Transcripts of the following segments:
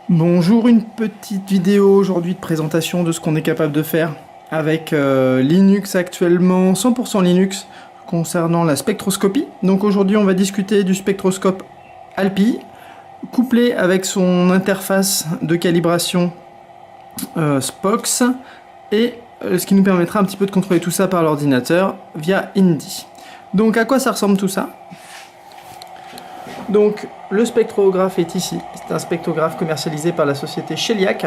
Bonjour, une petite vidéo aujourd'hui de présentation de ce qu'on est capable de faire avec Linux actuellement, 100% Linux, concernant la spectroscopie. Donc aujourd'hui on va discuter du spectroscope Alpi, couplé avec son interface de calibration SPOX, et ce qui nous permettra un petit peu de contrôler tout ça par l'ordinateur via Indy. Donc à quoi ça ressemble tout ça ? Donc le spectrographe est ici, c'est un spectrographe commercialisé par la société Cheliac.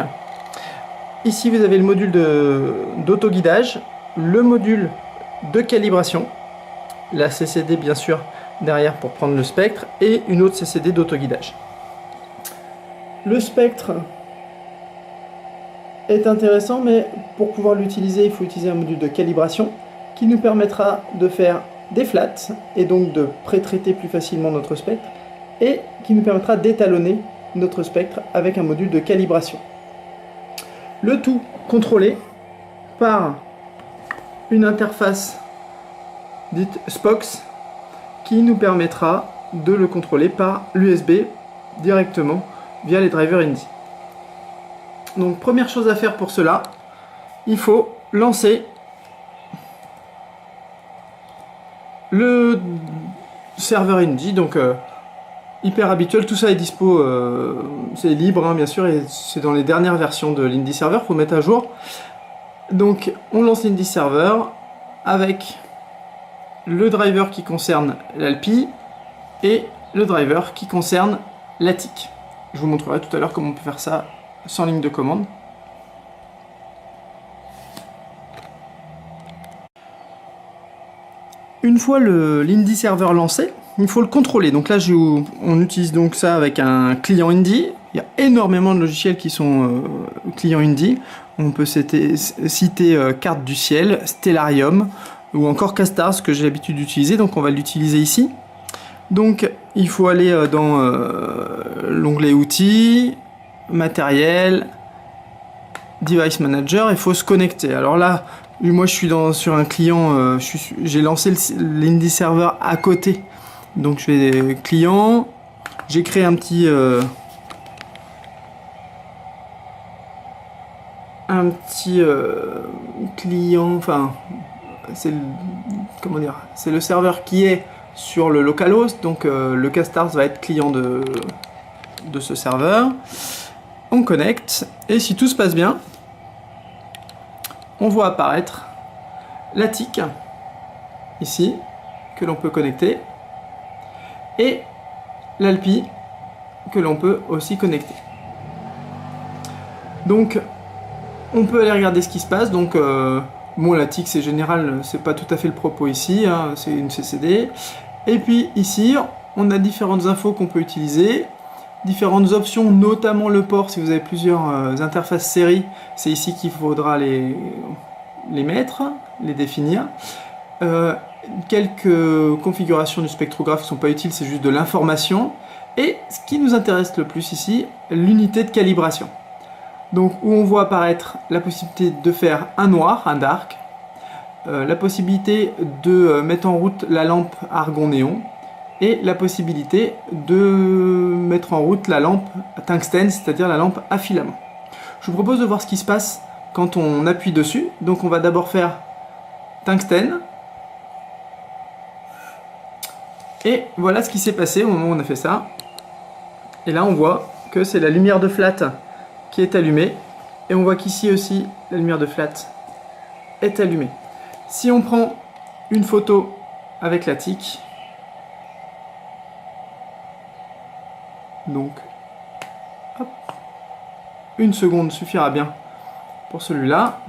Ici vous avez le module d'autoguidage, le module de calibration, la CCD bien sûr derrière pour prendre le spectre, et une autre CCD d'autoguidage. Le spectre est intéressant, mais pour pouvoir l'utiliser, il faut utiliser un module de calibration qui nous permettra de faire des flats et donc de pré-traiter plus facilement notre spectre, et qui nous permettra d'étalonner notre spectre avec un module de calibration. Le tout contrôlé par une interface dite SPOX qui nous permettra de le contrôler par l'USB directement via les drivers Indy. Donc première chose à faire pour cela, il faut lancer le serveur Indy, donc hyper habituel, tout ça est dispo, c'est libre hein, bien sûr, et c'est dans les dernières versions de l'Indy Server, il faut mettre à jour. Donc on lance l'Indy Server avec le driver qui concerne l'Alpi et le driver qui concerne l'ATIC. Je vous montrerai tout à l'heure comment on peut faire ça sans ligne de commande. Une fois l'Indy Server lancé, il faut le contrôler. Donc là, on utilise donc ça avec un client Indy. Il y a énormément de logiciels qui sont clients Indy. On peut citer Carte du Ciel, Stellarium ou encore Castars, ce que j'ai l'habitude d'utiliser. Donc on va l'utiliser ici. Donc il faut aller dans l'onglet Outils, Matériel, Device Manager. Il faut se connecter. Alors là, moi je suis sur un client, j'ai lancé l'Indy Server à côté. Donc je vais client, j'ai créé un petit client, enfin c'est comment dire, c'est le serveur qui est sur le localhost, donc le Castars va être client de ce serveur. On connecte et si tout se passe bien, on voit apparaître l'ATIC ici que l'on peut connecter et l'Alpi que l'on peut aussi connecter. Donc on peut aller regarder ce qui se passe. Donc bon, l'ATIC c'est général, c'est pas tout à fait le propos ici, hein, c'est une CCD. Et puis ici on a différentes infos qu'on peut utiliser, différentes options, notamment le port. Si vous avez plusieurs interfaces série, c'est ici qu'il faudra les mettre, les définir. Quelques configurations du spectrographe qui ne sont pas utiles, c'est juste de l'information. Et ce qui nous intéresse le plus ici, l'unité de calibration. Donc où on voit apparaître la possibilité de faire un noir, un dark, la possibilité de mettre en route la lampe argon néon, et la possibilité de mettre en route la lampe tungstène, c'est-à-dire la lampe à filament. Je vous propose de voir ce qui se passe quand on appuie dessus. Donc on va d'abord faire tungstène. Et voilà ce qui s'est passé au moment où on a fait ça. Et là on voit que c'est la lumière de flat qui est allumée. Et on voit qu'ici aussi la lumière de flat est allumée. Si on prend une photo avec l'ATIC, donc hop, une seconde suffira bien pour celui-là,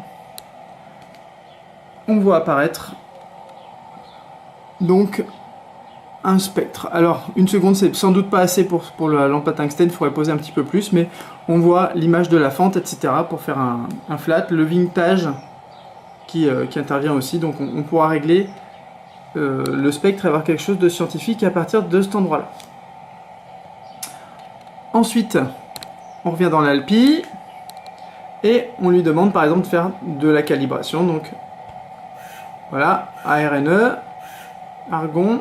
on voit apparaître donc un spectre. Alors une seconde c'est sans doute pas assez pour la lampe à tungstène, il faudrait poser un petit peu plus, mais on voit l'image de la fente, etc. pour faire un flat, le vintage qui intervient aussi. Donc on pourra régler le spectre et avoir quelque chose de scientifique à partir de cet endroit là. Ensuite on revient dans l'Alpi et on lui demande par exemple de faire de la calibration. Donc voilà, ARNE, argon.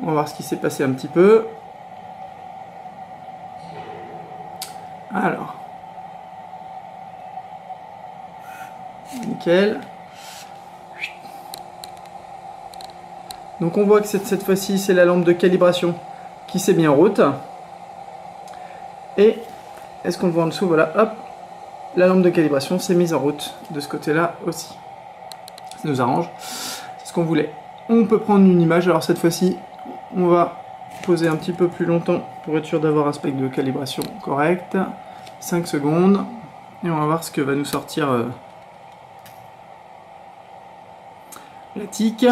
On va voir ce qui s'est passé un petit peu. Alors, nickel. Donc on voit que cette fois-ci, c'est la lampe de calibration qui s'est mise en route. Et, est-ce qu'on le voit en dessous? Voilà, hop, la lampe de calibration s'est mise en route de ce côté-là aussi. Ça nous arrange, c'est ce qu'on voulait. On peut prendre une image, alors cette fois-ci, on va poser un petit peu plus longtemps pour être sûr d'avoir un spectre de calibration correct. 5 secondes, et on va voir ce que va nous sortir la TIC.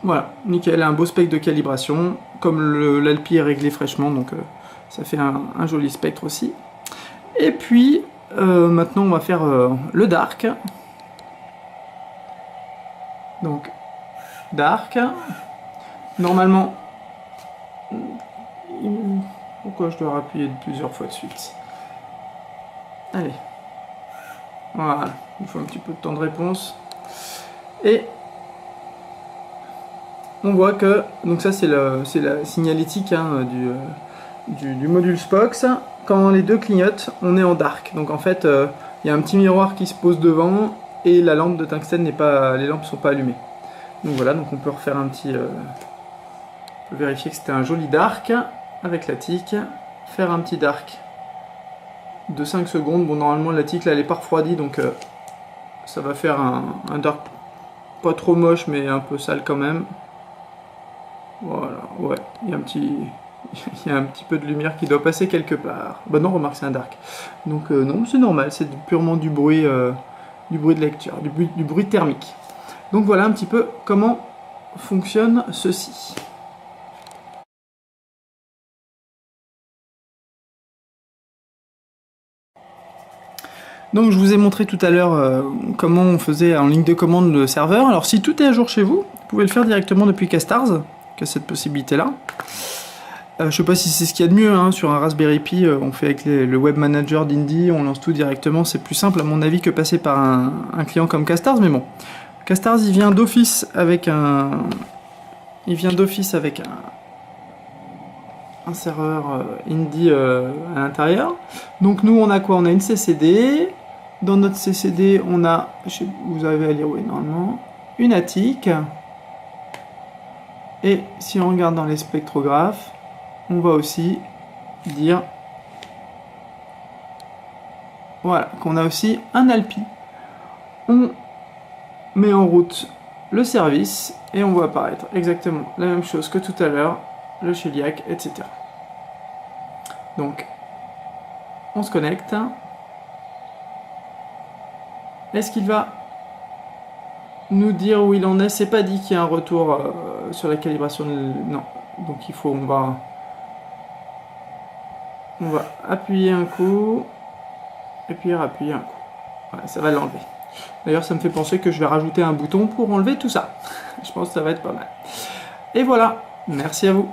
Voilà, nickel, un beau spectre de calibration, comme l'ALPI est réglé fraîchement, donc ça fait un joli spectre aussi. Et puis, maintenant on va faire le dark. Donc, dark. Normalement, pourquoi je dois appuyer plusieurs fois de suite? Allez, voilà, il faut un petit peu de temps de réponse. Et on voit que, donc ça c'est la signalétique hein, du module Spox. Quand les deux clignotent, on est en dark. Donc en fait, il y a un petit miroir qui se pose devant et la lampe de tungstène n'est pas, les lampes sont pas allumées. Donc voilà, donc on peut refaire un petit, on peut vérifier que c'était un joli dark avec la TIC. Faire un petit dark de 5 secondes. Bon, normalement la TIC là elle est pas refroidie, donc ça va faire un dark pas trop moche mais un peu sale quand même. Voilà, ouais, il y a un petit peu de lumière qui doit passer quelque part. Bah non, remarque, c'est un dark. Donc non, c'est normal, c'est purement du bruit de lecture, du bruit thermique. Donc voilà un petit peu comment fonctionne ceci. Donc je vous ai montré tout à l'heure comment on faisait en ligne de commande le serveur. Alors si tout est à jour chez vous, vous pouvez le faire directement depuis Castars, qui a cette possibilité-là. Je sais pas si c'est ce qu'il y a de mieux, hein, sur un Raspberry Pi, on fait avec le web manager d'Indy, on lance tout directement, c'est plus simple à mon avis que passer par un client comme Castars, mais bon. Castars il vient d'office avec un serveur Indy à l'intérieur. Donc nous on a quoi? On a une CCD, dans notre CCD on a, vous avez à lire oui normalement, une ATIC, et si on regarde dans les spectrographes, on va aussi dire voilà, qu'on a aussi un ALPI. On met en route le service et on voit apparaître exactement la même chose que tout à l'heure, le Chiliac, etc. Donc, on se connecte. Est-ce qu'il va nous dire où il en est? C'est pas dit qu'il y a un retour sur la calibration. Non. Donc on va appuyer un coup et puis appuyer un coup. Voilà, ça va l'enlever. D'ailleurs, ça me fait penser que je vais rajouter un bouton pour enlever tout ça. Je pense que ça va être pas mal. Et voilà, merci à vous.